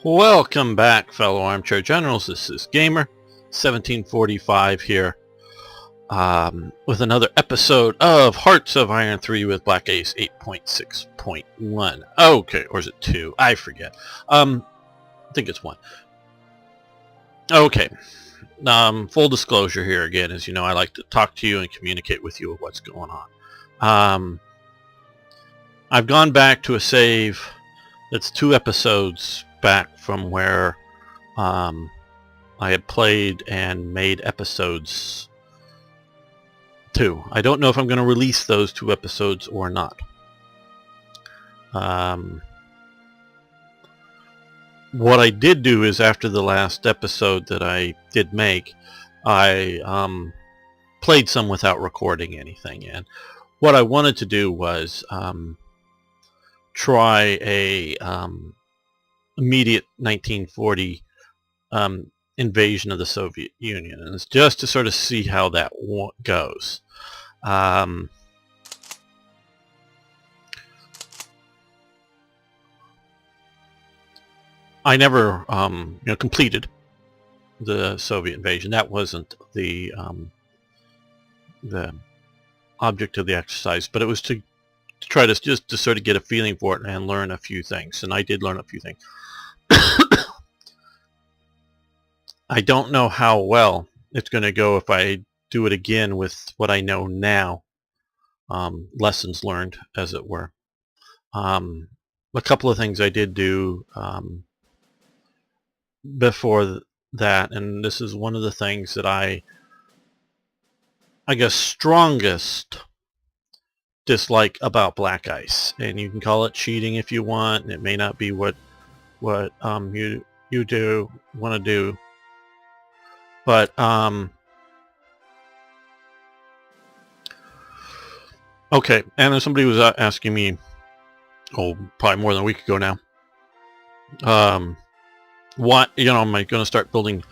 Welcome back, fellow armchair generals. This is Gamer 1745 here with another episode of Hearts of Iron 3 with Black Ace 8.6.1. Okay, or is it 2? I forget. I think it's 1. Okay. Full disclosure here again, as you know, I like to talk to you and communicate with you of what's going on. I've gone back to a save that's 2 episodes back from where I had played and made episodes 2. I don't know if I'm going to release those 2 episodes or not. What I did do is, after the last episode that I did make, I played some without recording anything, and what I wanted to do was try a immediate 1940 invasion of the Soviet Union, and it's just to sort of see how that goes. I never completed the Soviet invasion. That wasn't the object of the exercise, but it was to try to just to sort of get a feeling for it and learn a few things, and I did learn a few things. I don't know how well it's going to go if I do it again with what I know now, lessons learned, as it were. A couple of things I did do before that, and this is one of the things that I guess strongest dislike about Black Ice, and you can call it cheating if you want, and it may not be what you do want to do, but okay. And then somebody was asking me, probably more than a week ago now, what am I going to start building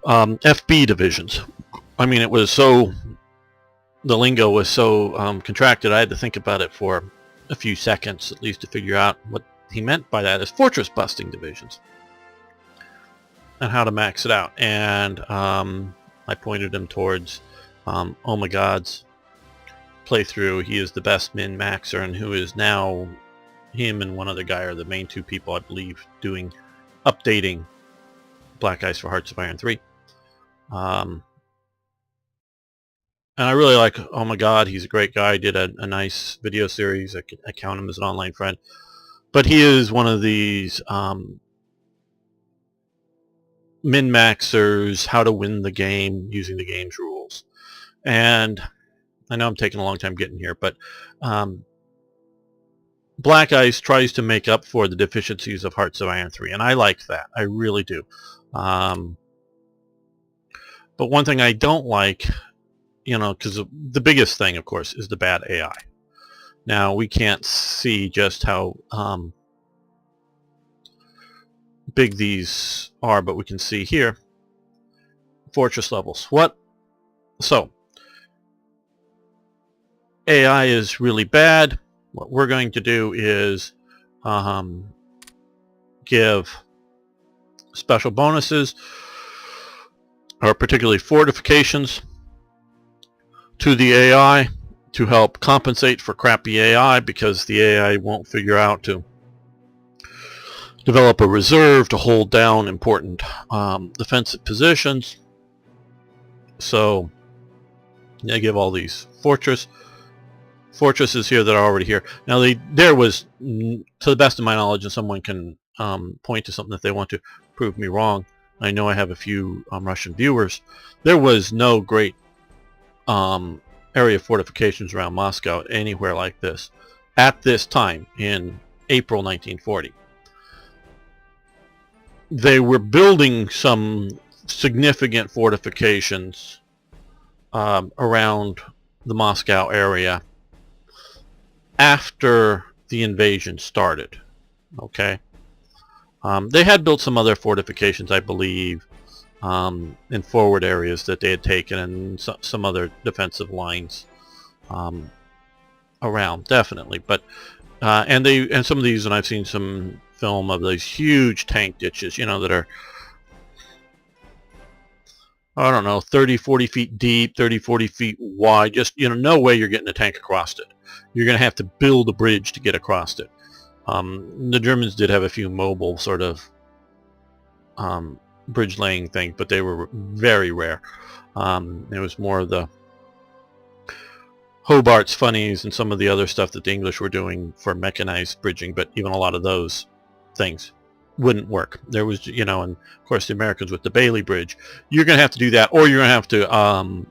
FB divisions? I mean, it was so, the lingo was so contracted, I had to think about it for a few seconds at least to figure out what he meant by that as fortress busting divisions and how to max it out. And I pointed him towards Oh My God's playthrough. He is the best min-maxer, and who is now, him and one other guy are the main 2 people, I believe, updating Black Ice for Hearts of Iron 3. And I really like Oh My God. He's a great guy. He did a nice video series. I count him as an online friend. But he is one of these min-maxers, how to win the game using the game's rules. And I know I'm taking a long time getting here, but Black Ice tries to make up for the deficiencies of Hearts of Iron 3, and I like that. I really do. But one thing I don't like, because the biggest thing, of course, is the bad AI. Now, we can't see just how big these are, but we can see here fortress levels. So AI is really bad. What we're going to do is give special bonuses, or particularly fortifications, to the AI to help compensate for crappy AI, because the AI won't figure out to develop a reserve to hold down important defensive positions. So they give all these fortresses here that are already here. Now, there was, to the best of my knowledge, and someone can point to something if they want to prove me wrong, I know I have a few Russian viewers, there was no great area fortifications around Moscow anywhere like this at this time in April 1940. They were building some significant fortifications around the Moscow area after the invasion started. Okay, they had built some other fortifications, I believe, in forward areas that they had taken, and some other defensive lines around, definitely. But and some of these, and I've seen some film of these huge tank ditches, you know, that are, I don't know, 30, 40 feet deep, 30, 40 feet wide. Just, you know, no way you're getting a tank across it. You're going to have to build a bridge to get across it. The Germans did have a few mobile sort of bridge laying things, but they were very rare. It was more of the Hobart's funnies and some of the other stuff that the English were doing for mechanized bridging, but even a lot of those things wouldn't work. There was, you know, and of course the Americans with the Bailey Bridge, you're going to have to do that, or you're going to have to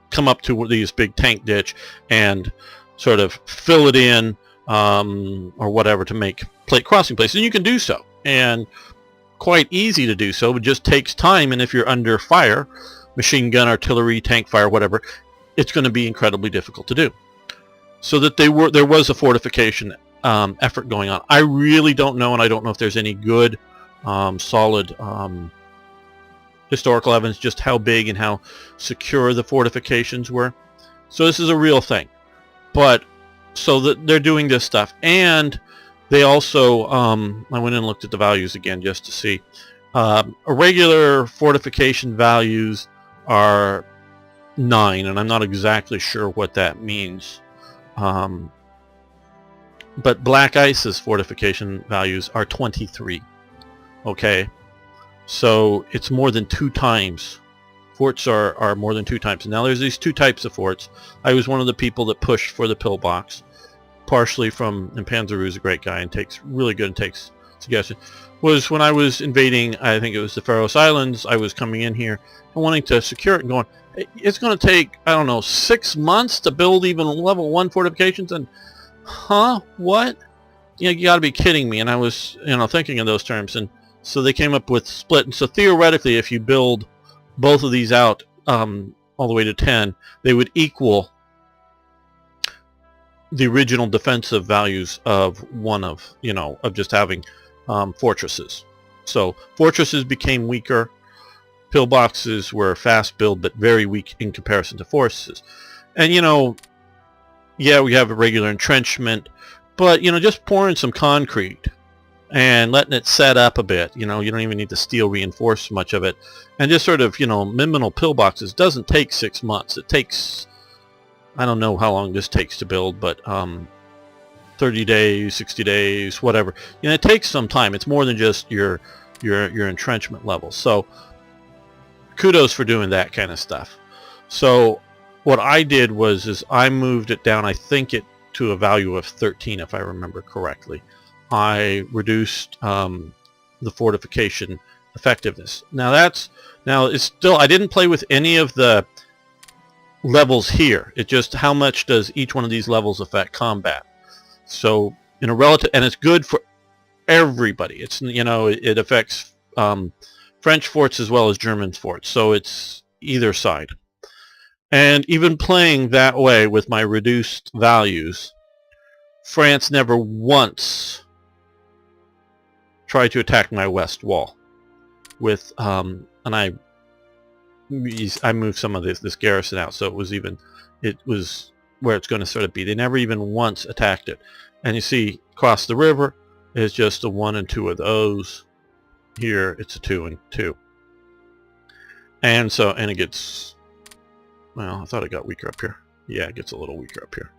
come up to these big tank ditch and sort of fill it in or whatever to make crossing places, and you can do so, and quite easy to do so. It just takes time, and if you're under fire, machine gun, artillery, tank fire, whatever, it's going to be incredibly difficult to do. So that there was a fortification effort going on. I really don't know, and I don't know if there's any good solid historical evidence just how big and how secure the fortifications were. So this is a real thing. But so that they're doing this stuff, and they also I went and looked at the values again just to see. Regular fortification values are 9, and I'm not exactly sure what that means. But Black Ice's fortification values are 23. Okay, so it's more than 2 times. Forts are more than 2 times. Now there's these 2 types of forts. I was one of the people that pushed for the pillbox, partially from, and Panzeru's a great guy and takes really good and takes suggestions. Was when I was invading, I think it was the Faroe Islands, I was coming in here and wanting to secure it and going, it's going to take, I don't know, 6 months to build even level 1 fortifications, and what? You know, you got to be kidding me. And I was, you know, thinking in those terms, and so they came up with split. And so theoretically, if you build both of these out all the way to 10, they would equal the original defensive values of one of, you know, of just having fortresses. So fortresses became weaker. Pillboxes were fast build, but very weak in comparison to fortresses. And, you know, yeah, we have a regular entrenchment, but, you know, just pouring some concrete and letting it set up a bit, you know, you don't even need to steel reinforce much of it, and just sort of, you know, minimal pillboxes doesn't take 6 months. It takes, I don't know how long this takes to build, but 30 days, 60 days, whatever. You know, it takes some time. It's more than just your entrenchment level. So kudos for doing that kind of stuff. So what I did is I moved it down, I think it to a value of 13, if I remember correctly. I reduced the fortification effectiveness. Now it's still, I didn't play with any of the levels here. It's just how much does each one of these levels affect combat. So in a relative, and it's good for everybody. It's, you know, it affects French forts as well as German forts. So it's either side. And even playing that way with my reduced values, France never once tried to attack my west wall. With and I moved some of this garrison out, so it was where it's going to sort of be. They never even once attacked it. And you see, across the river is just a 1 and 2 of those. Here it's a 2 and 2. And so, and it gets, well, I thought it got weaker up here. Yeah, it gets a little weaker up here.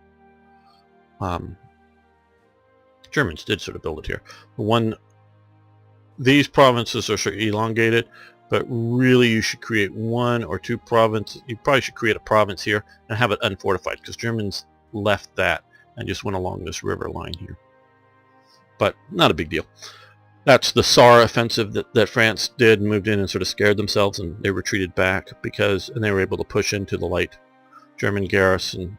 Germans did sort of build it here. These provinces are sort of elongated, but really you should create 1 or 2 provinces. You probably should create a province here and have it unfortified, because Germans left that and just went along this river line here. But not a big deal. That's the Saar offensive that France did, moved in and sort of scared themselves, and they retreated back and they were able to push into the light German garrison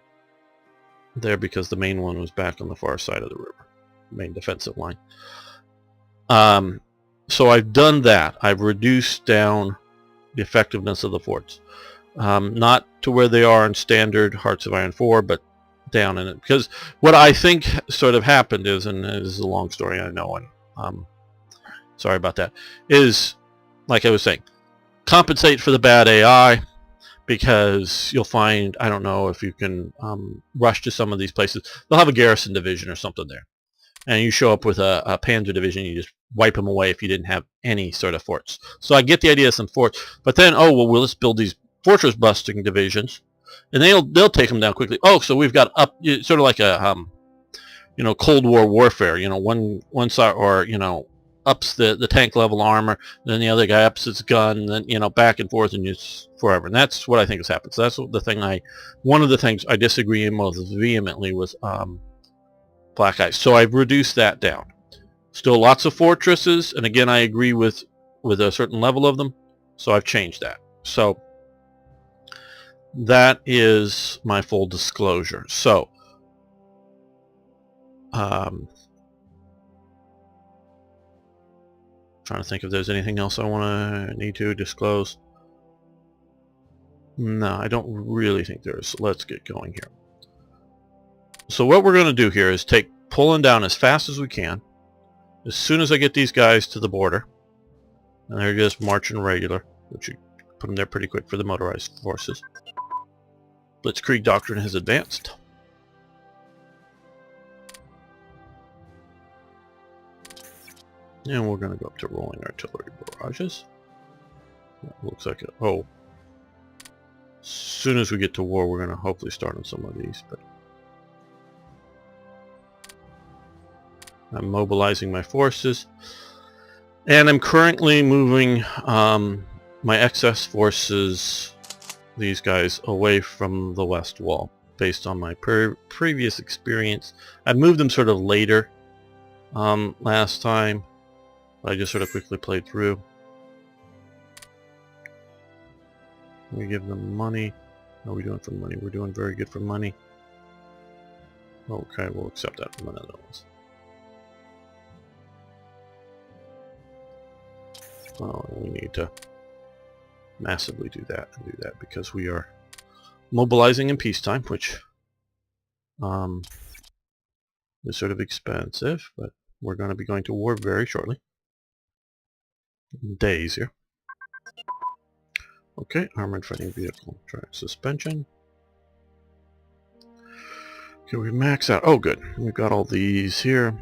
there, because the main one was back on the far side of the river, main defensive line. So I've done that. I've reduced down the effectiveness of the forts. Not to where they are in standard Hearts of Iron 4, but down in it. Because what I think sort of happened is, and this is a long story, I know, and sorry about that, is, like I was saying, compensate for the bad AI, because you'll find, I don't know if you can rush to some of these places, they'll have a garrison division or something there. and you show up with a Panzer division, you just wipe them away if you didn't have any sort of forts. So I get the idea of some forts, but then, oh, well, let's build these fortress busting divisions, and they'll take them down quickly. Oh, so we've got up, sort of like a Cold War warfare. One side, or ups the tank level armor, then the other guy ups his gun, then back and forth, and just forever. And that's what I think has happened. So that's one of the things I disagree in most vehemently with Black Ice. So I've reduced that down. Still lots of fortresses, and again I agree with a certain level of them, so I've changed that. So that is my full disclosure. So trying to think if there's anything else I need to disclose. No, I don't really think there is. So let's get going here. So what we're going to do here is pulling down as fast as we can. As soon as I get these guys to the border, and they're just marching regular, which you put them there pretty quick for the motorized forces. Blitzkrieg Doctrine has advanced. And we're going to go up to rolling artillery barrages. That looks like as soon as we get to war, we're going to hopefully start on some of these. But I'm mobilizing my forces, and I'm currently moving my excess forces, these guys, away from the west wall based on my previous experience. I moved them sort of later last time. I just sort of quickly played through. We give them money. How are we doing for money? We're doing very good for money. Okay, we'll accept that from the Netherlands. Oh, we need to massively do that because we are mobilizing in peacetime, which is sort of expensive, but we're going to be going to war very shortly. Days here. Okay, armored fighting vehicle track suspension. Okay, we max out. Oh, good. We've got all these here.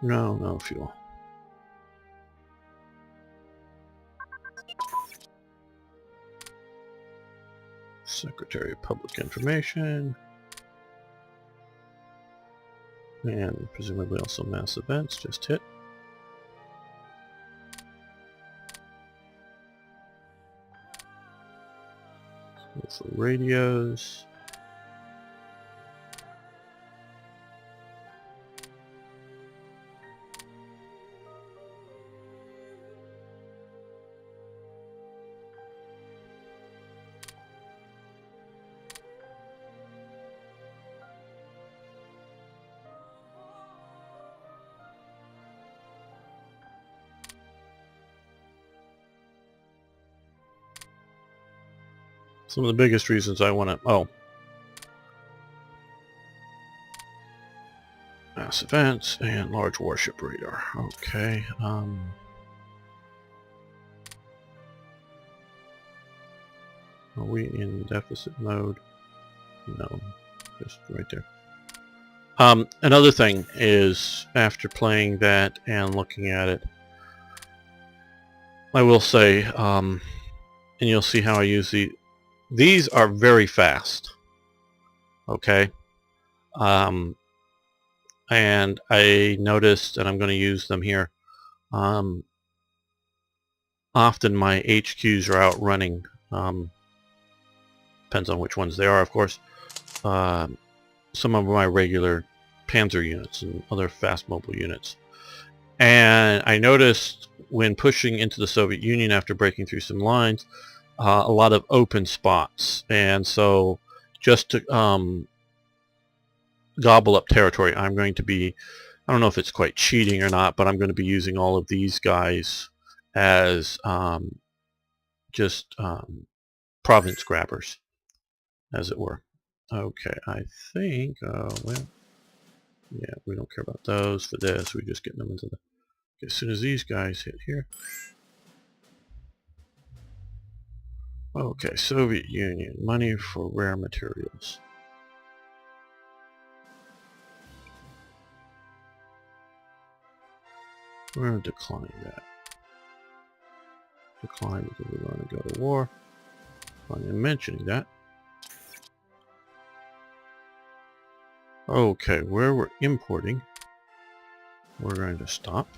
No fuel. Secretary of Public Information. And presumably also mass events just hit. For radios. Some of the biggest reasons I want to... mass events and large warship radar. Okay. Are we in deficit mode? No. Just right there. Another thing is, after playing that and looking at it, I will say, and you'll see how I use these are very fast. Okay. And I noticed, and I'm going to use them here, often my HQs are out running, depends on which ones they are, of course, some of my regular Panzer units and other fast mobile units. And I noticed when pushing into the Soviet Union after breaking through some lines, a lot of open spots. And so just to gobble up territory, I'm going to be, I don't know if it's quite cheating or not, but I'm going to be using all of these guys as just province grabbers. as it were. Okay, I think, well, yeah, we don't care about those for this. We're just getting them into the... As soon as these guys hit here. Okay, Soviet Union, money for rare materials. We're going to decline that. Decline because we're going to go to war. I'm mentioning that. Okay, where we're importing, we're going to stop.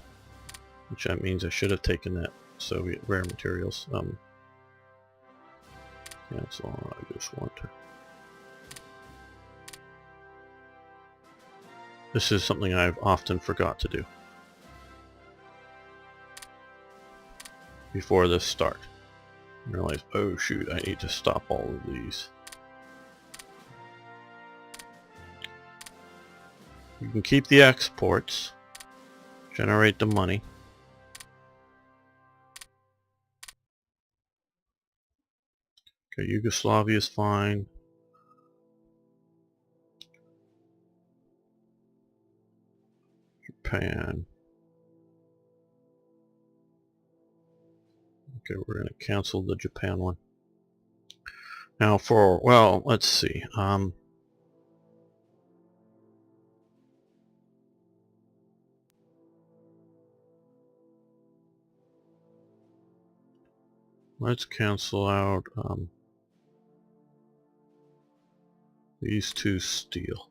Which that means I should have taken that Soviet rare materials. Cancel. I just want to. This is something I've often forgot to do before this start. I realize, oh shoot, I need to stop all of these. You can keep the exports, generate the money. Okay, Yugoslavia is fine. Japan. Okay, we're going to cancel the Japan one. Now for, well, let's see. Let's cancel out these two steel.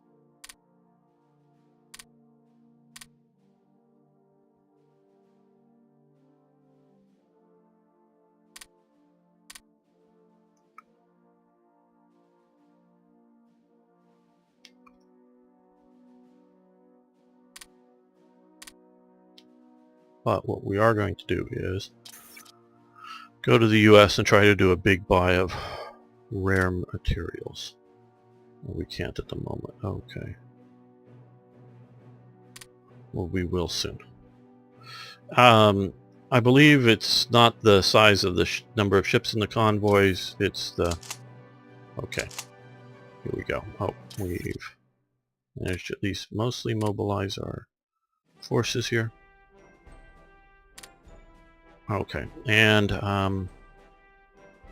But what we are going to do is go to the US and try to do a big buy of rare materials. Well, we can't at the moment. Okay. Well, we will soon. I believe it's not the size of the number of ships in the convoys, it's the... Okay. Here we go. Oh, we've managed to at least mostly mobilize our forces here. Okay, and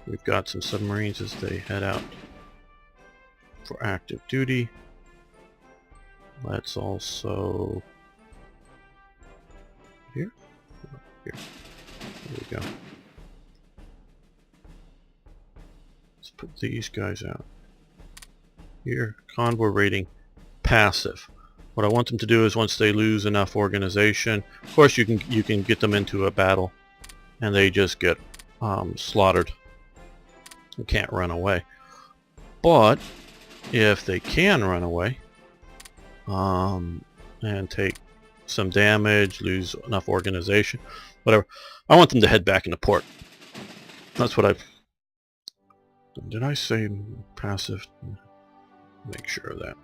we've got some submarines as they head out for active duty. Let's also... Here? Here. There we go. Let's put these guys out. Here, convoy rating, passive. What I want them to do is once they lose enough organization, of course you can get them into a battle and they just get slaughtered. You can't run away. But if they can run away and take some damage, lose enough organization, whatever, I want them to head back into port. That's what I've... Did I say passive? Make sure of that.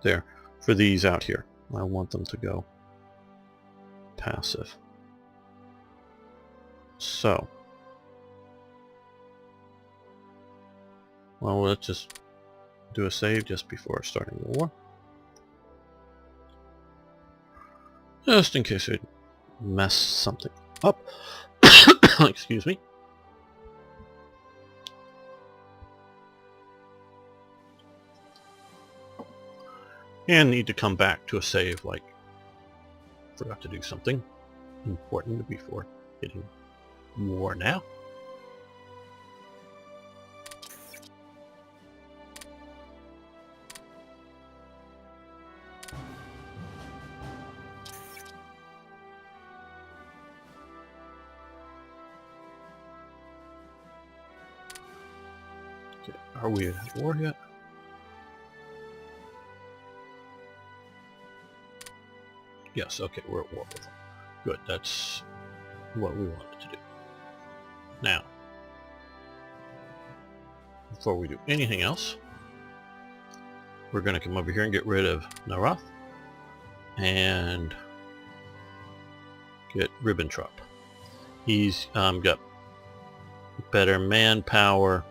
There. For these out here, I want them to go passive. So, well, let's just do a save just before starting the war. Just in case I mess something up. Excuse me. And need to come back to a save, like, forgot to do something important before hitting war now. Okay, are we at war yet? Yes, okay, we're at war with them. Good, that's what we wanted to do. Now, before we do anything else, we're going to come over here and get rid of Narath and get Ribbentrop. He's got better manpower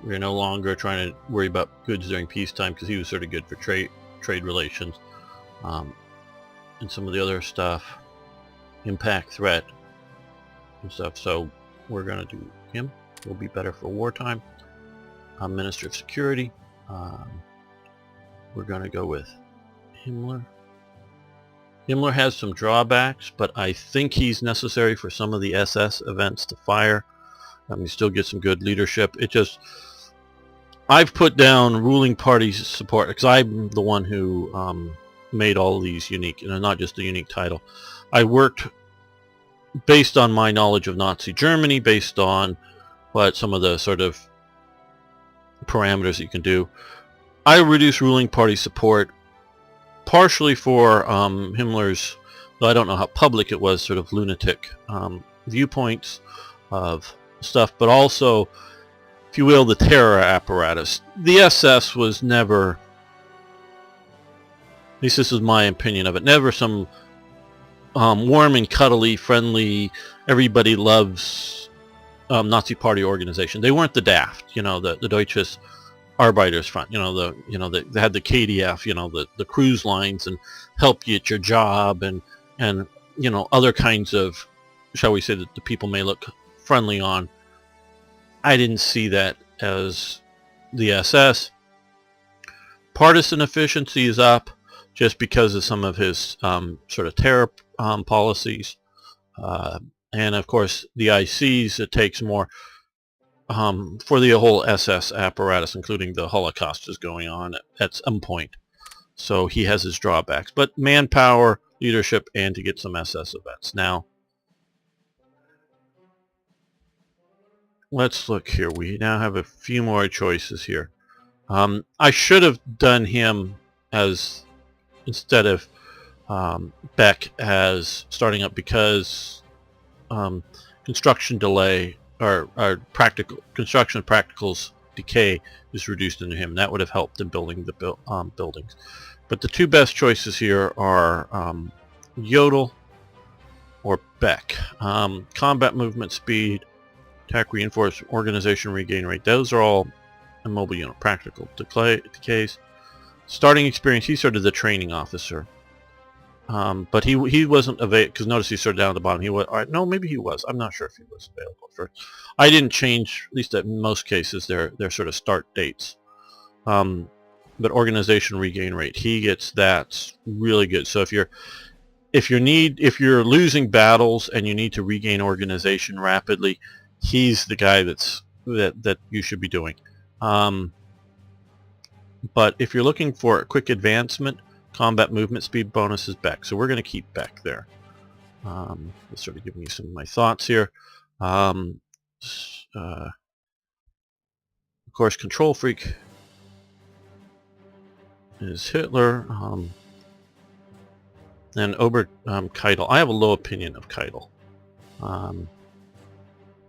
We're no longer trying to worry about goods during peacetime because he was sort of good for trade relations, and some of the other stuff, impact threat and stuff. So we're going to do him. He'll be better for wartime. Minister of Security. We're going to go with Himmler. Himmler has some drawbacks, but I think he's necessary for some of the SS events to fire. You still get some good leadership. I've put down ruling party support because I'm the one who made all these unique, and not just a unique title. I worked based on my knowledge of Nazi Germany, based on what some of the sort of parameters you can do. I reduced ruling party support partially for Himmler's, though I don't know how public it was, sort of lunatic viewpoints of stuff, but also, if you will, the terror apparatus. The SS was never, at least this is my opinion of it, never some warm and cuddly, friendly, everybody loves Nazi Party organization. They weren't the Daft, the Deutsches Arbeitersfront, they had the KDF, the cruise lines, and help you at your job, and other kinds of, shall we say, that the people may look friendly on. I didn't see that as the SS. Partisan efficiency is up just because of some of his sort of terror policies. And of course, the ICs, it takes more for the whole SS apparatus, including the Holocaust is going on at some point. So he has his drawbacks. But manpower, leadership, and to get some SS events. Now, let's look here. We now have a few more choices here. I should have done him as, instead of Beck as starting up, because construction delay or construction practicals decay is reduced into him. That would have helped in building the buildings. But the two best choices here are Yodel or Beck. Combat movement speed, attack reinforce, organization regain rate. Those are all immobile unit practical decays. Starting experience, he's sort of the training officer. But he wasn't available, because notice he started down at the bottom. He was, no, maybe he was. I'm not sure if he was available first. I didn't change, at least in most cases, their sort of start dates. But organization regain rate, he gets that really good. So if you're losing battles and you need to regain organization rapidly, he's the guy that you should be doing. But if you're looking for a quick advancement, combat movement speed bonus is Beck. So we're going to keep Beck there. Just sort of giving you some of my thoughts here. Of course, control freak is Hitler. And Keitel. I have a low opinion of Keitel.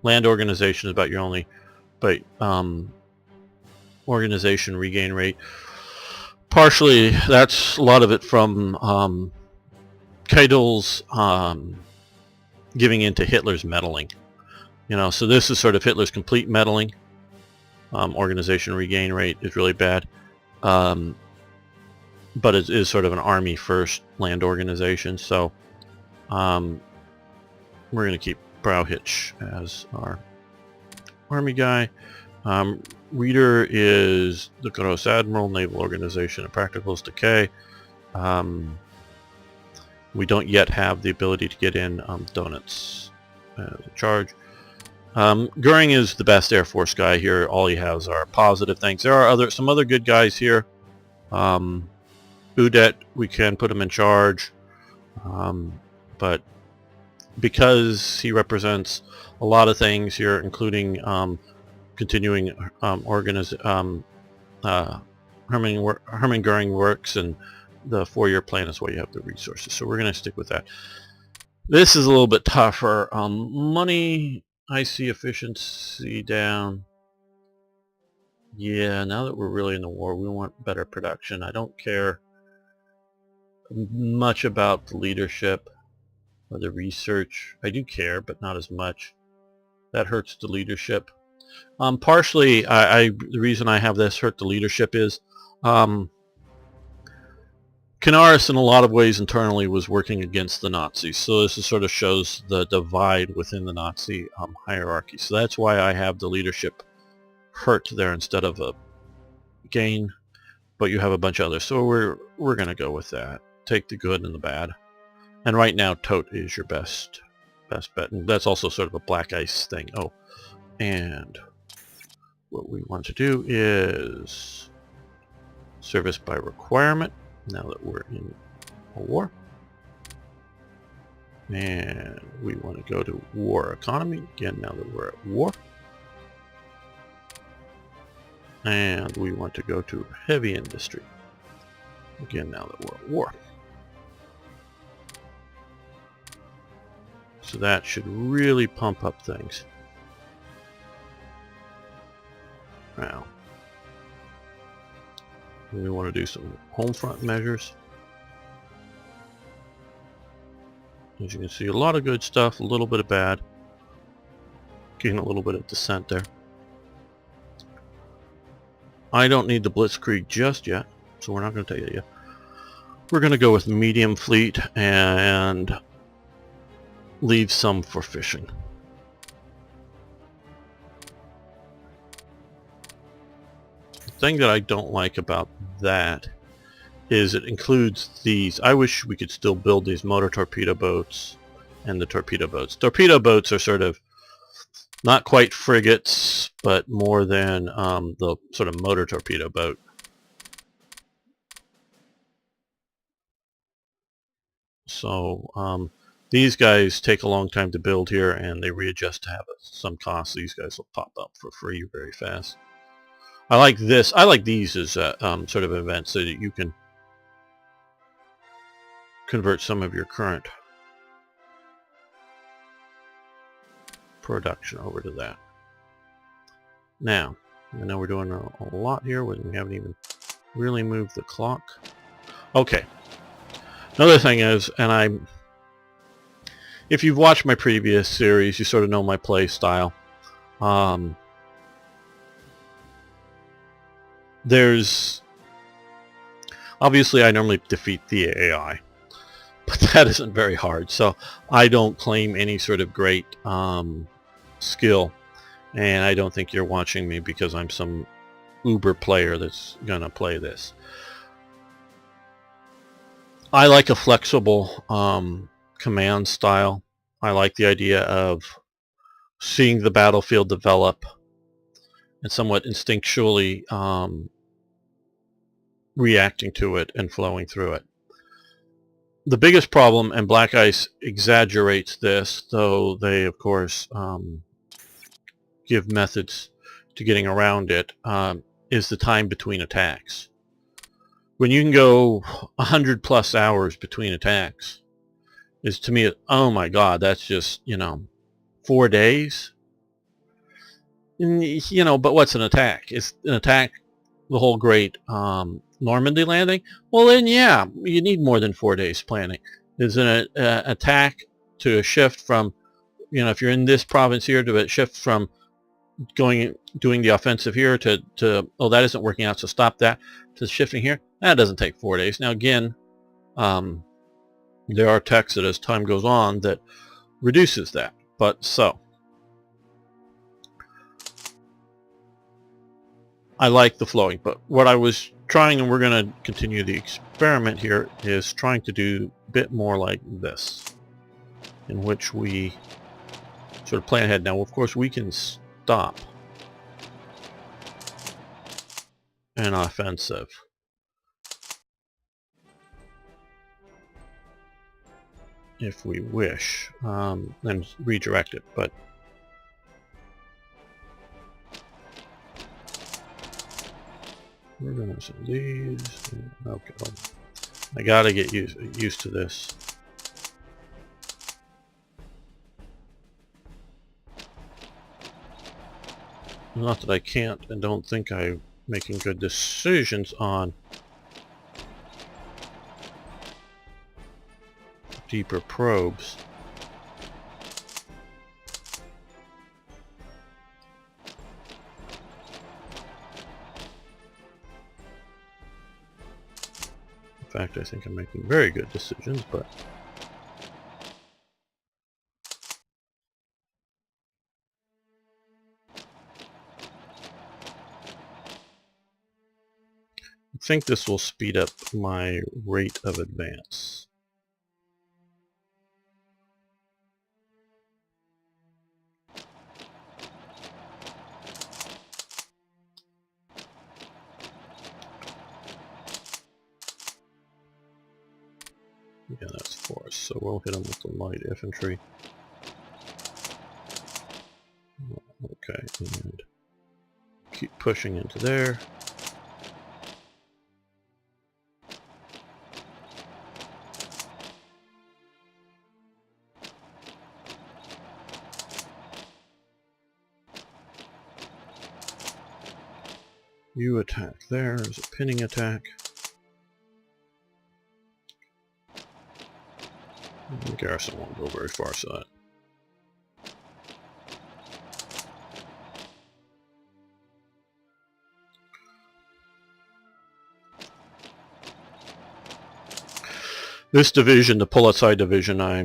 Land organization is about your only, but organization regain rate. Partially, that's a lot of it from Keitel's giving into Hitler's meddling. So this is sort of Hitler's complete meddling. Organization regain rate is really bad. But it is sort of an army first land organization. So we're going to keep Brauhitsch as our army guy. Reader is the Gross Admiral, naval organization, and practicals decay. We don't yet have the ability to get in donuts charge. Goering is the best Air Force guy here. All he has are positive things. There are some other good guys here. Udet, we can put him in charge, but because he represents a lot of things here, including continuing Hermann Goering works, and the 4-year plan is why you have the resources. So we're going to stick with that. This is a little bit tougher. Money, I see efficiency down. Yeah, now that we're really in the war, we want better production. I don't care much about the leadership or the research. I do care, but not as much. That hurts the leadership. Partially, the reason I have this hurt the leadership is Canaris in a lot of ways internally was working against the Nazis, so this sort of shows the divide within the Nazi hierarchy. So that's why I have the leadership hurt there instead of a gain, but you have a bunch of others. So we're going to go with that. Take the good and the bad. And right now, Tote is your best bet, and that's also sort of a black ice thing. Oh, and what we want to do is service by requirement. Now that we're in a war, and we want to go to war economy again now that we're at war, and we want to go to heavy industry again now that we're at war. So that should really pump up things. Now we want to do some home front measures. As you can see, a lot of good stuff, a little bit of bad. Getting a little bit of dissent there. I don't need the Blitzkrieg just yet, so we're not going to take it yet. We're going to go with medium fleet and leave some for fishing. The thing that I don't like about that is it includes these. I wish we could still build these motor torpedo boats and the torpedo boats. Torpedo boats are sort of not quite frigates, but more than the sort of motor torpedo boat. So these guys take a long time to build here, and they readjust to have some cost. These guys will pop up for free very fast. I like this. I like these as sort of events so that you can convert some of your current production over to that. Now, I know we're doing a lot here. We haven't even really moved the clock. Okay. Another thing is, and if you've watched my previous series, you sort of know my play style. There's obviously I normally defeat the AI, but that isn't very hard. So I don't claim any sort of great skill, and I don't think you're watching me because I'm some uber player that's gonna play this. I like a flexible command style. I like the idea of seeing the battlefield develop and somewhat instinctually reacting to it and flowing through it. The biggest problem, and Black Ice exaggerates this, though they of course give methods to getting around it, is the time between attacks. When you can go 100+ hours between attacks, is to me, oh my god, that's just, 4 days. But what's an attack? Is an attack the whole great Normandy landing? Well then, yeah, you need more than 4 days planning. Is an attack to a shift from, if you're in this province here, to a shift from doing the offensive here to oh, that isn't working out, so stop that, to shifting here. That doesn't take 4 days. Now again, there are texts that as time goes on that reduces that. But so I like the flowing, but what I was trying, and we're going to continue the experiment here, is trying to do a bit more like this, in which we sort of plan ahead. Now, of course, we can stop an offensive. If we wish, and redirect it, but we're going to send these. Okay, I gotta get used to this. Not that I can't and don't think I'm making good decisions on deeper probes. fact, I think I'm making very good decisions, but I think this will speed up my rate of advance. Yeah, that's force, so we'll hit them with the light infantry. Okay, and keep pushing into there. You attack there as a pinning attack. The garrison won't go very far, so that. This division, the pull-outside division, I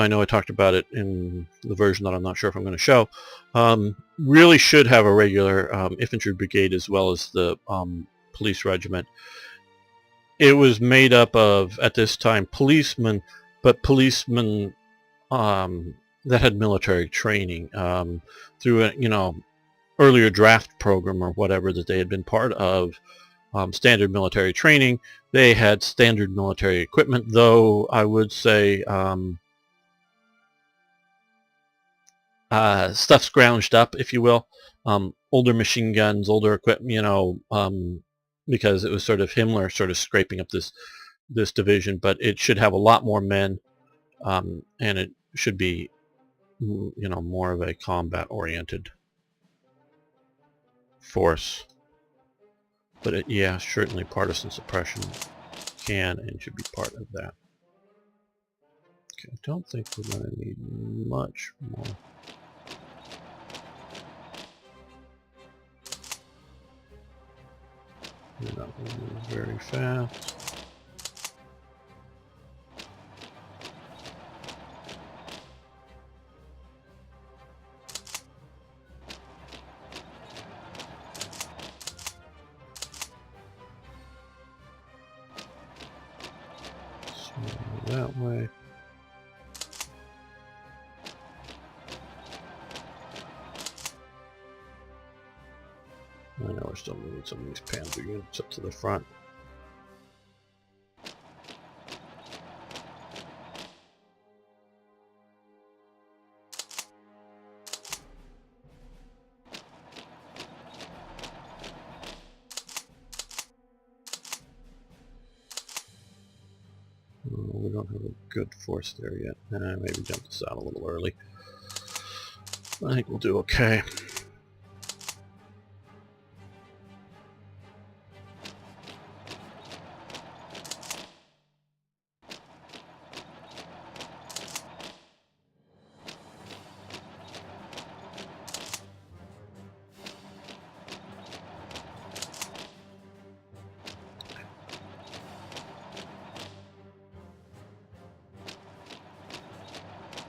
know I talked about it in the version that I'm not sure if I'm going to show, really should have a regular infantry brigade as well as the police regiment. It was made up of, at this time, policemen, but policemen that had military training through a earlier draft program or whatever that they had been part of. Standard military training. They had standard military equipment, though I would say stuff scrounged up, if you will. Older machine guns, older equipment, because it was sort of Himmler sort of scraping up this division, but it should have a lot more men, and it should be more of a combat-oriented force. But yeah, certainly partisan suppression can and should be part of that. Okay, I don't think we're going to need much more. We're not going to move very fast. So that way. I know we're still moving some of these Panzer units up to the front. We don't have a good force there yet. Maybe jump this out a little early. I think we'll do okay.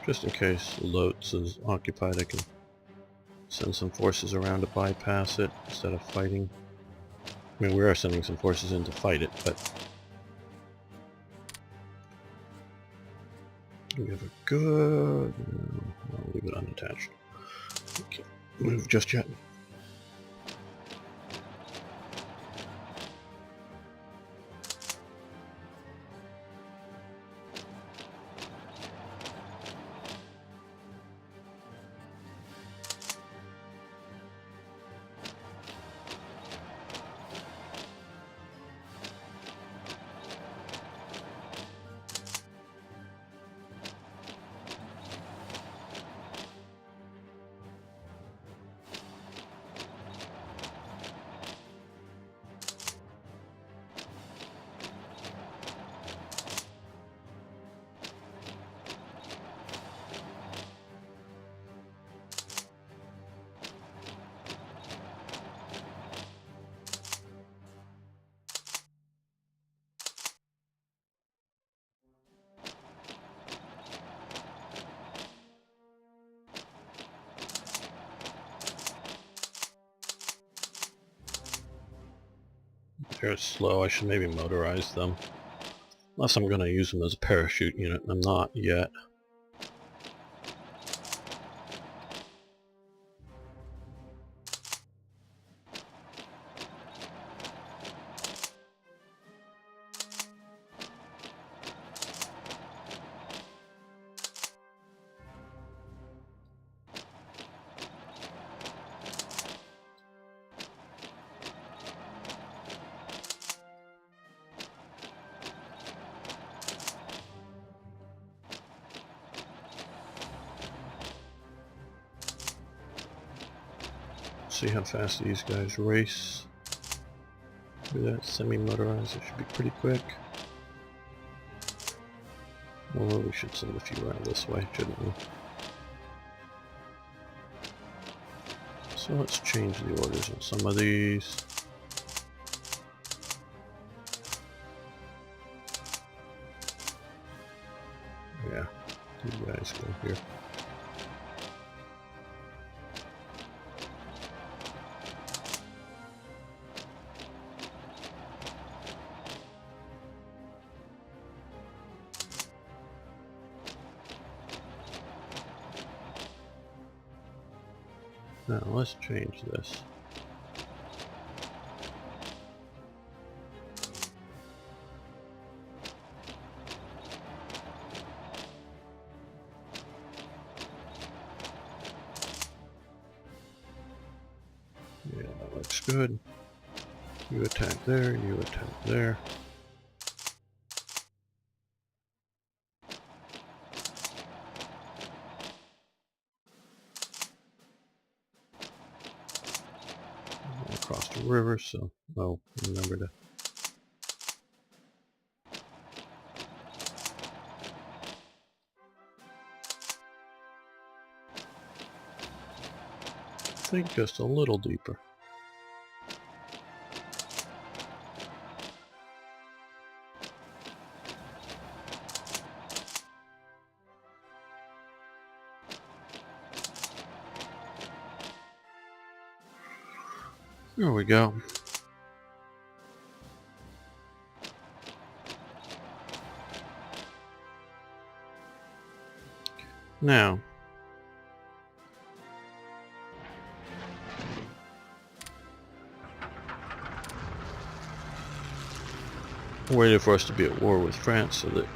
Just in case Lotz is occupied, I can send some forces around to bypass it instead of fighting. I mean, we are sending some forces in to fight it, but we have a good... I'll leave it unattached. Can't move just yet. They're slow. I should maybe motorize them. Unless I'm going to use them as a parachute unit. I'm not yet. See how fast these guys race. Do that semi-motorized, it should be pretty quick. Well, we should send a few around this way, shouldn't we? So let's change the orders on some of these. Yeah, you guys go here. Now let's change this. Yeah, that looks good. You attack there, you attack there. Across the river, so remember to think just a little deeper. There we go. Now, waited for us to be at war with France, so that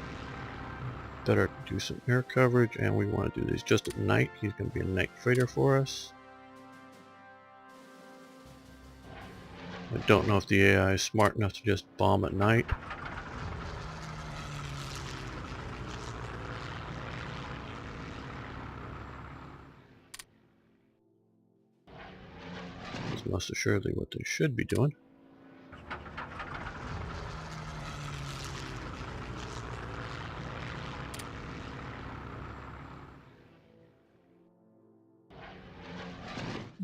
better do some air coverage, and we want to do these just at night. He's going to be a night fighter for us. I don't know if the AI is smart enough to just bomb at night. That's most assuredly what they should be doing.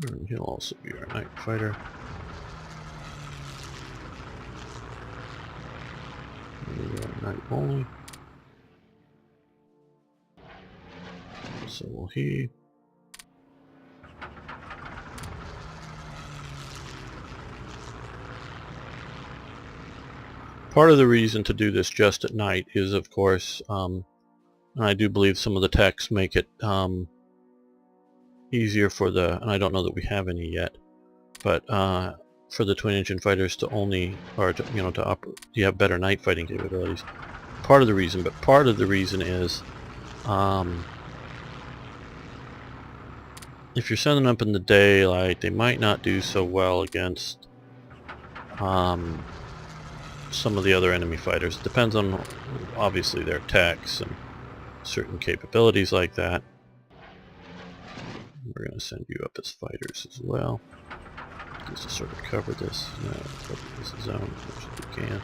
And he'll also be our night fighter. Night only. So will he. Part of the reason to do this just at night is, of course, and I do believe some of the techs make it easier for the, and I don't know that we have any yet, but for the twin engine fighters to only, or to, to operate, you have better night fighting capabilities. Part of the reason, but part of the reason is if you're sending them up in the daylight, they might not do so well against some of the other enemy fighters. It depends on, obviously, their techs and certain capabilities like that. We're going to send you up as fighters as well, just to sort of cover this, cover this zone as much as we can.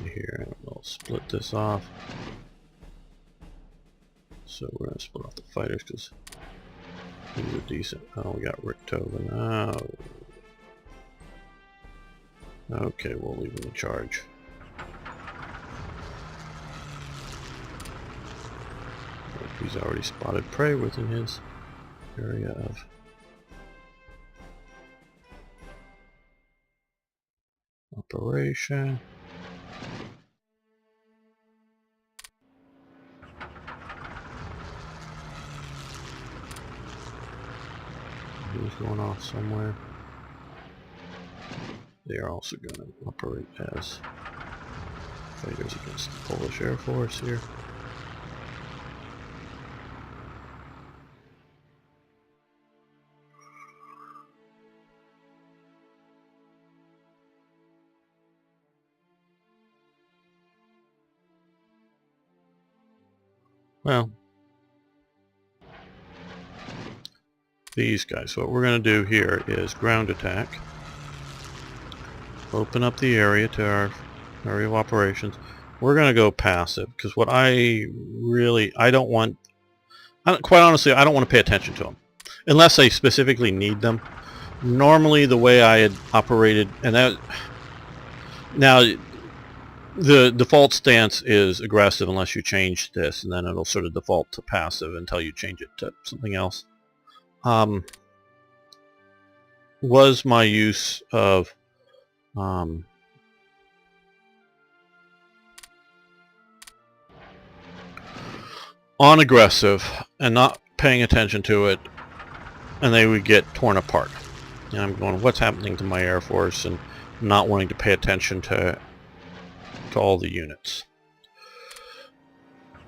Here, and we'll split this off. So we're going to split off the fighters because these are decent. Oh, we got Richthofen. Oh. Okay, we'll leave him in charge. He's already spotted prey within his area of operation. He's going off somewhere. They are also going to operate as fighters against the Polish Air Force here. Well, these guys, what we're going to do here is ground attack. Open up the area to our area of operations. We're going to go passive because what I don't want, quite honestly, I don't want to pay attention to them unless I specifically need them. Normally the way I had operated, and that now the default stance is aggressive unless you change this, and then it'll sort of default to passive until you change it to something else. Was my use of on aggressive and not paying attention to it, and they would get torn apart. And I'm going, what's happening to my Air Force, and not wanting to pay attention to all the units.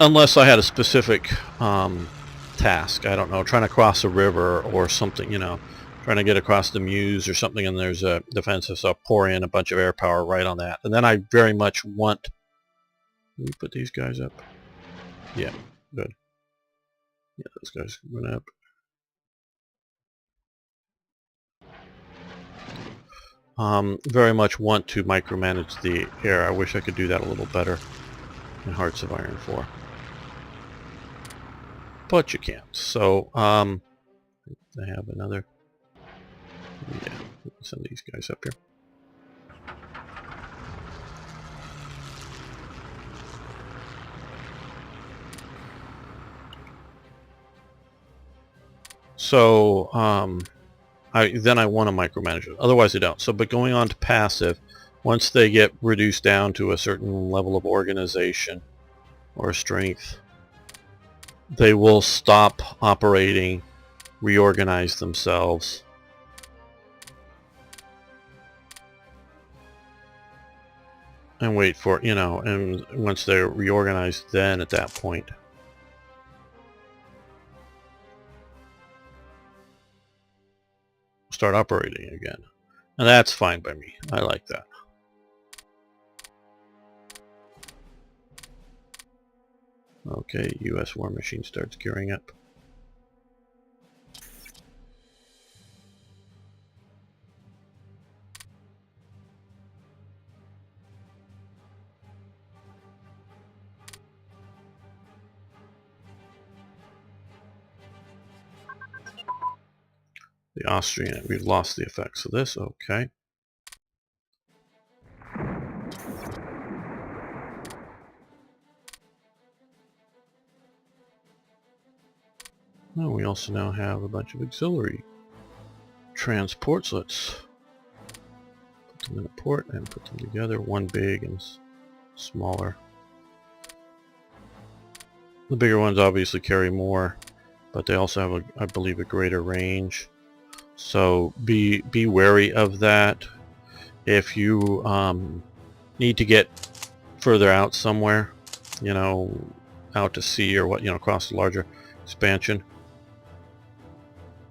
Unless I had a specific task, I don't know, trying to cross a river or something, you know, trying to get across the Meuse or something, and there's a defensive, so I'll pour in a bunch of air power right on that. And then I very much want... Can we put these guys up? Yeah, good. Yeah, those guys went up. Very much want to micromanage the air. I wish I could do that a little better in Hearts of Iron 4. But you can't. So, I have another... Yeah, send these guys up here. So, then I want to micromanage it. Otherwise I don't. So, but going on to passive, once they get reduced down to a certain level of organization or strength, they will stop operating, reorganize themselves, and wait for, you know, and once they're reorganized, then at that point start operating again. And that's fine by me. I like that. Okay, U.S. war machine starts gearing up. The Austrian, we've lost the effects of this, okay. Well, we also now have a bunch of auxiliary transports. Let's put them in a port and put them together, one big and smaller. The bigger ones obviously carry more, but they also have, I believe, a greater range. So be wary of that. If you need to get further out somewhere, you know, out to sea or what, you know, across the larger expansion,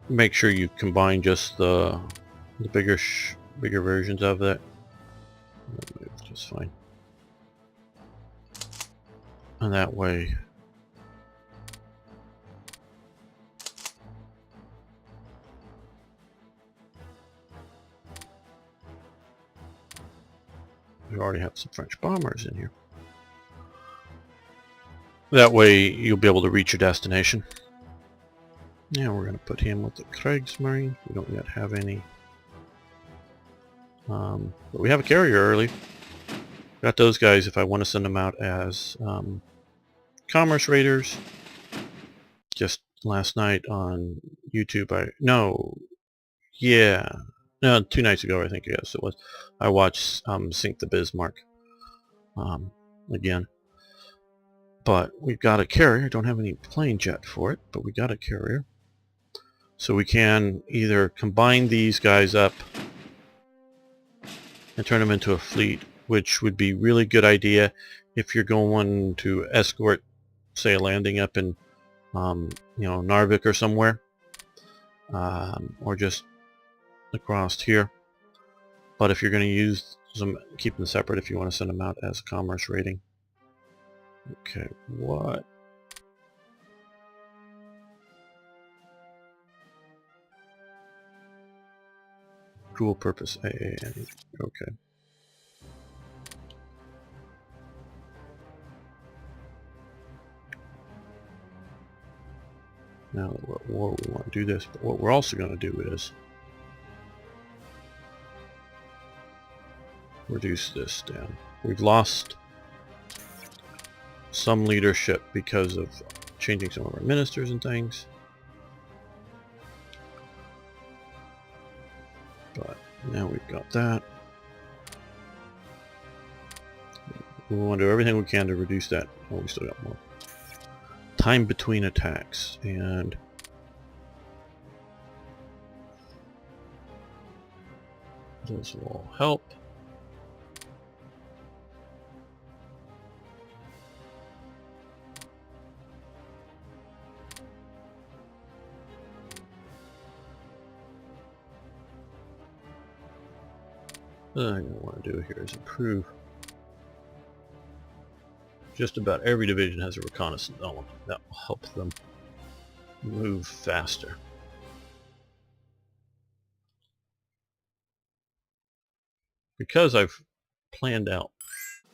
make sure you combine just the bigger versions of that. Just fine. And that way we already have some French bombers in here. That way you'll be able to reach your destination. Yeah, we're going to put him with the Kriegsmarine. We don't yet have any But we have a carrier early. Got those guys if I want to send them out as commerce raiders. Just last night on YouTube, no, 2 nights ago I think, yes it was, I watched Sink the Bismarck again. But we've got a carrier. Don't have any plane jet for it, but we got a carrier. So we can either combine these guys up and turn them into a fleet, which would be really good idea if you're going to escort, say, a landing up in, Narvik or somewhere, or just across here. But if you're going to use them, keep them separate if you want to send them out as commerce rating. Okay, what? Dual purpose AAN. Okay. Now that we're at war, we want to do this, but what we're also going to do is reduce this down. We've lost some leadership because of changing some of our ministers and things. But now we've got that. We want to do everything we can to reduce that. Oh, we still got more. Time between attacks, and those will all help. The other thing I want to do here is improve. Just about every division has a reconnaissance element that will help them move faster. Because I've planned out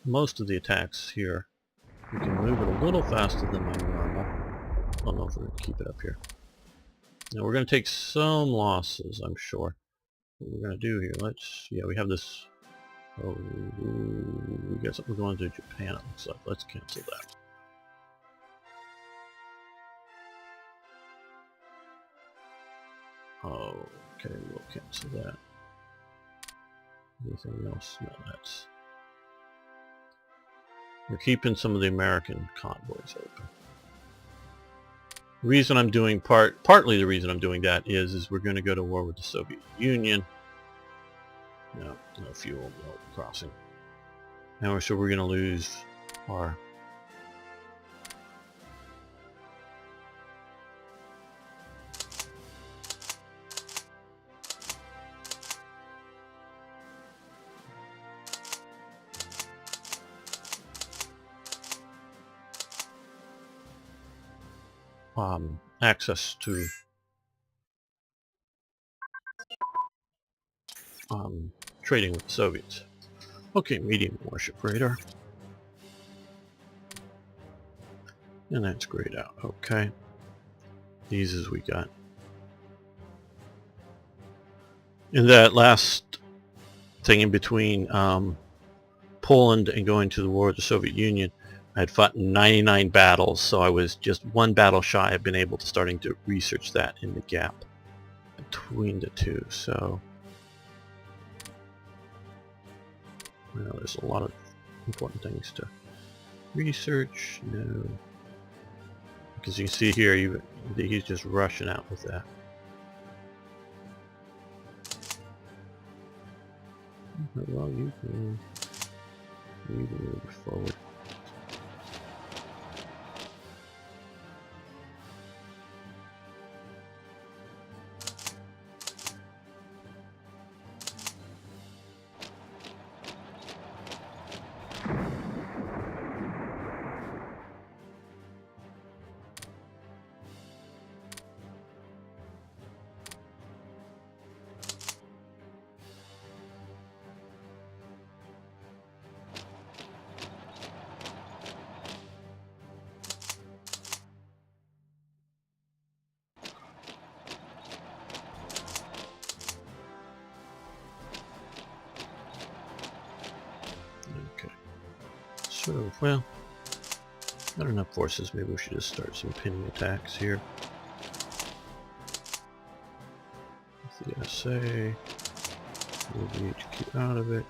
most of the attacks here, we can move it a little faster than my normal. I don't know if we're going to keep it up here. Now we're going to take some losses, I'm sure. What we're going to do here, we have this. Oh, we got something going to Japan, it looks like. Let's cancel that. Oh, okay, we'll cancel that. Anything else? No, that's... We're keeping some of the American convoys open. The reason I'm doing partly the reason I'm doing that is we're going to go to war with the Soviet Union. No fuel, no crossing. Now, so we're going to lose our access to trading with the Soviets. Okay, medium warship radar. And that's grayed out. Okay. These as we got. In that last thing in between Poland and going to the war with the Soviet Union, I had fought 99 battles, so I was just one battle shy of being able to starting to research that in the gap between the two. So well, there's a lot of important things to research. No, because you can see here, he's just rushing out with that. Well, you can move forward. sort of, well, not enough forces. Maybe we should just start some pinning attacks here. With the SA, move the HQ out of it.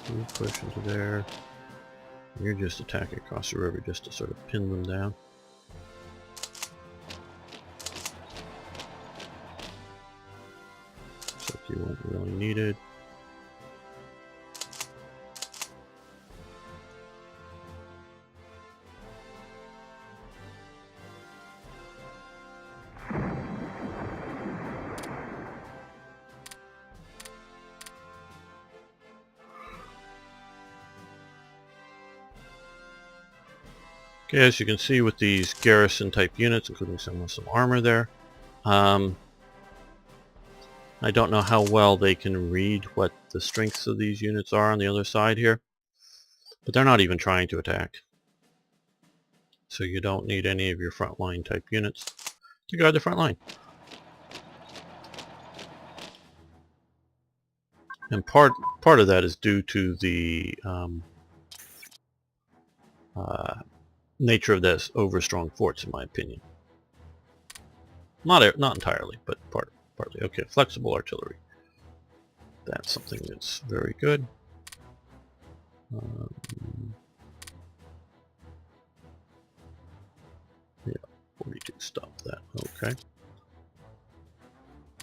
You push into there. You're just attacking across the river just to sort of pin them down. Except you weren't really needed. Okay, as you can see with these garrison type units, including some with some armor there, I don't know how well they can read what the strengths of these units are on the other side here, but they're not even trying to attack. So you don't need any of your frontline type units to guard the front line. And part of that is due to the nature of this overstrong forts, in my opinion. Not entirely, but partly. Okay, flexible artillery. That's something that's very good. Yeah, 42. Stop that. Okay.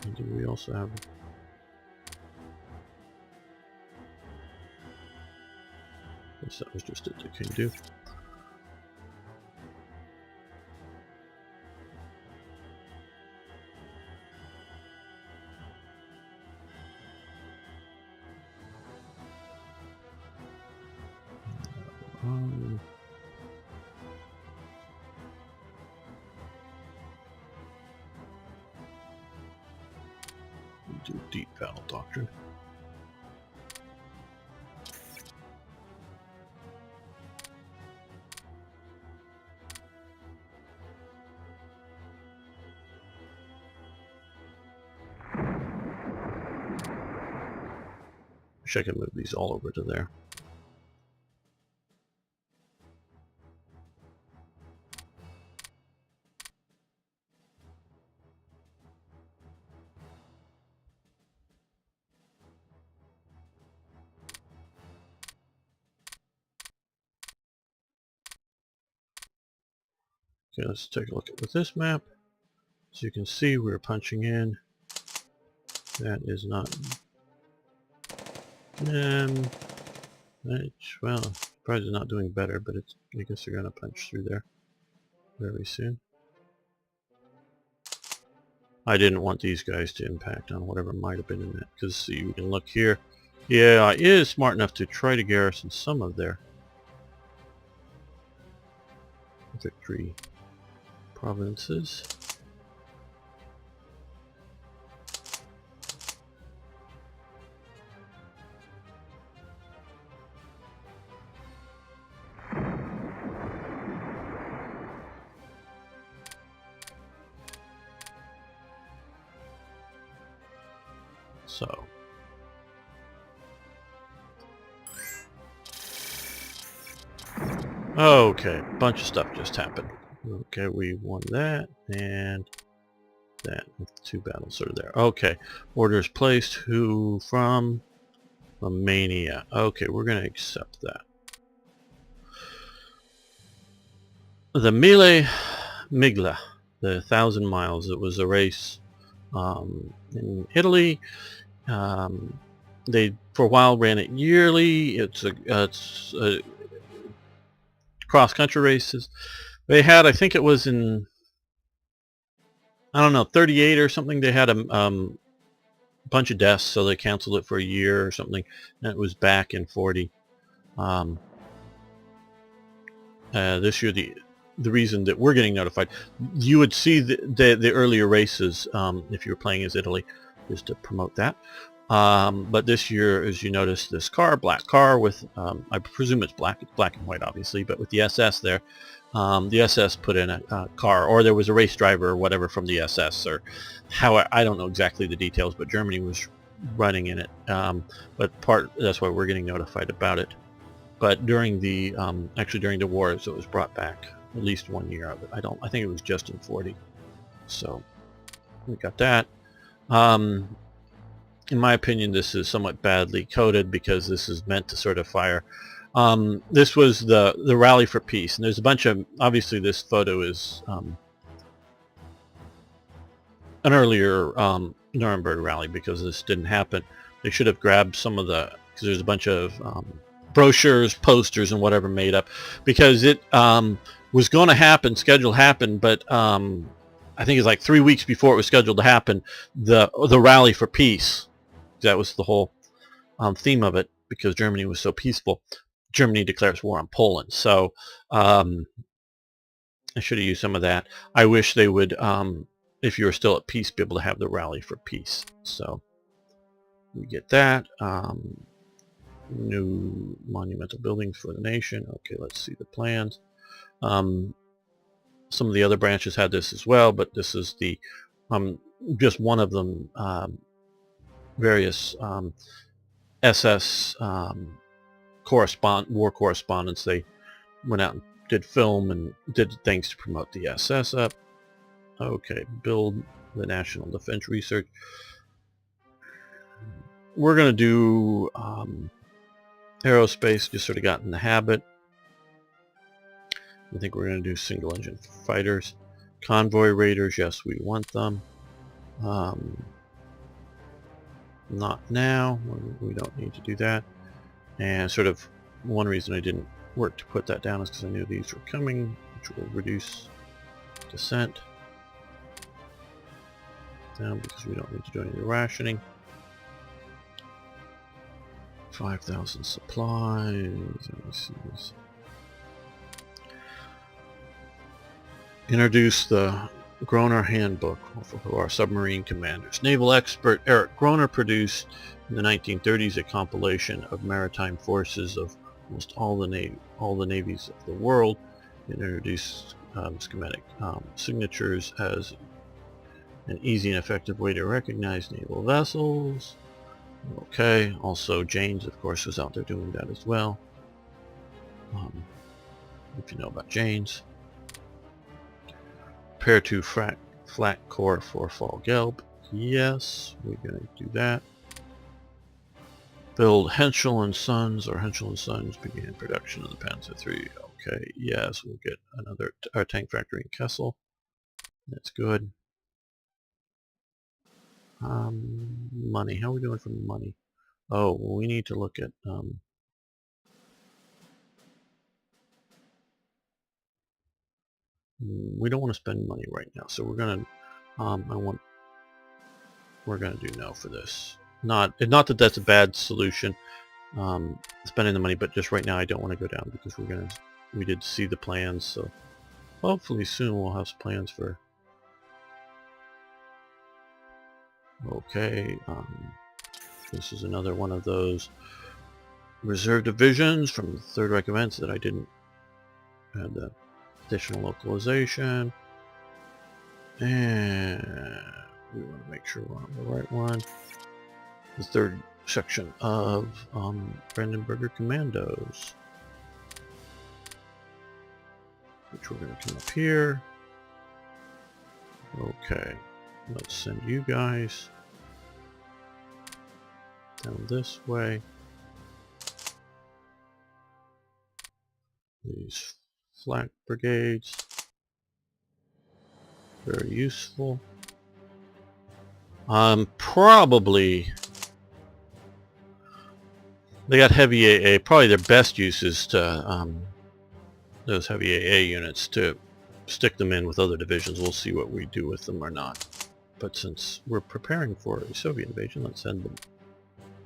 And do we also have? I guess that was just it. They can do. Do deep battle doctrine. Wish I could move these all over to there. Okay, let's take a look at with this map. As you can see, we're punching in. That is not. Well, probably not doing better, but it's. I guess they're gonna punch through there very soon. I didn't want these guys to impact on whatever might have been in that, because see, you can look here. Yeah, it is smart enough to try to garrison some of their victory provinces. So okay, a bunch of stuff just happened. Okay, we won that and that. 2 battles are there. Okay, orders placed. Who from? Romania. Okay, we're going to accept that. The Migla, the 1,000 miles. It was a race in Italy. They for a while ran it yearly. It's a cross-country races. They had, I think it was in, I don't know, 38 or something. They had a bunch of deaths, so they canceled it for a year or something, and it was back in 40. This year, the reason that we're getting notified, you would see the earlier races if you were playing as Italy, just to promote that. But this year, as you notice, this car, black car with, I presume it's black and white, obviously, but with the SS there, the SS put in a car, or there was a race driver or whatever from the SS, or how, I don't know exactly the details, but Germany was running in it. But that's why we're getting notified about it. But during the actually during the wars, it was brought back at least 1 year of it. I think it was just in 40. So we got that. In my opinion, this is somewhat badly coded because this is meant to sort of fire. This was the rally for peace, and there's a bunch of, obviously this photo is an earlier Nuremberg rally, because this didn't happen. They should have grabbed some of the, because there's a bunch of brochures, posters, and whatever made up, because it was going to happen, scheduled to happen, but I think it's like 3 weeks before it was scheduled to happen, the rally for peace. That was the whole theme of it, because Germany was so peaceful. Germany declares war on Poland. So I should have used some of that. I wish they would, if you were still at peace, be able to have the rally for peace. So we get that. New monumental buildings for the nation. Okay, let's see the plans. Some of the other branches had this as well, but this is the just one of them. Various SS war correspondents. They went out and did film and did things to promote the SS up. Okay, build the National Defense Research. We're going to do aerospace, just sort of got in the habit. I think we're going to do single engine fighters. Convoy raiders, yes, we want them. Not now, we don't need to do that. And sort of one reason I didn't work to put that down is because I knew these were coming, which will reduce descent down, because we don't need to do any of the rationing. 5,000 supplies. Let me see this. Introduce the Groner Handbook for our submarine commanders. Naval expert Eric Groner produced in the 1930s a compilation of maritime forces of almost all the navies of the world. It introduced schematic signatures as an easy and effective way to recognize naval vessels. Okay, also Janes, of course, was out there doing that as well. If you know about Janes. Prepare to flat core for fall Gelb. Yes, we're going to do that. Build Henschel and Sons, or Henschel and Sons began production of the Panzer III. Okay, yes, we'll get another tank factory in Kessel. That's good. Money. How are we doing for money? Oh, well, we need to look at we don't want to spend money right now, so we're gonna we're gonna do no for this. Not that that's a bad solution, spending the money, but just right now I don't want to go down, because we did see the plans, so hopefully soon we'll have some plans for. Okay, this is another one of those reserve divisions from the Third Reich events that I didn't have the additional localization, and we want to make sure we're on the right one. The third section of Brandenburger Commandos, which we're going to come up here. Okay, let's send you guys down this way. These flak brigades, very useful. Probably they got heavy AA. Probably their best use is to those heavy AA units, to stick them in with other divisions. We'll see what we do with them or not. But since we're preparing for a Soviet invasion, let's send them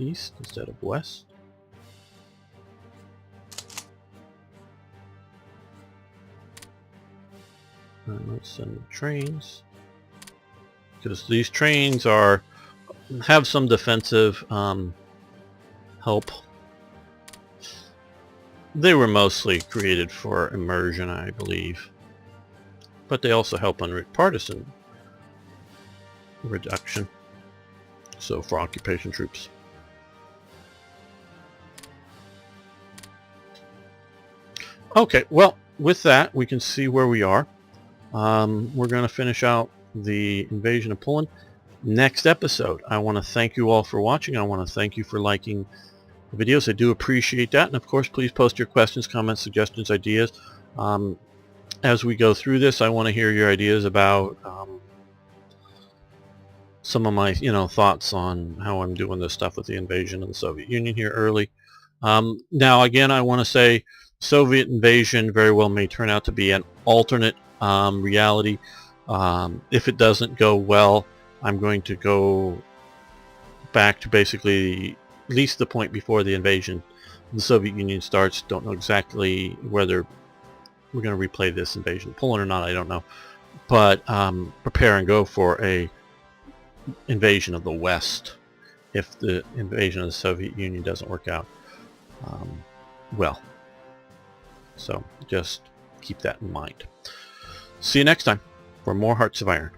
east instead of west. And let's send them trains, because these trains have some defensive help. They were mostly created for immersion, I believe. But they also help on partisan reduction. So for occupation troops. Okay, well, with that, we can see where we are. We're going to finish out the invasion of Poland next episode. I want to thank you all for watching. I want to thank you for liking the videos. I do appreciate that. And of course, please post your questions, comments, suggestions, ideas. As we go through this, I want to hear your ideas about some of my thoughts on how I'm doing this stuff with the invasion of the Soviet Union here early. Now, again, I want to say Soviet invasion very well may turn out to be an alternate reality. If it doesn't go well, I'm going to go back to basically at least the point before the invasion. The Soviet Union starts. Don't know exactly whether we're going to replay this invasion of Poland or not. I don't know. But prepare and go for a invasion of the West if the invasion of the Soviet Union doesn't work out well. So just keep that in mind. See you next time for more Hearts of Iron.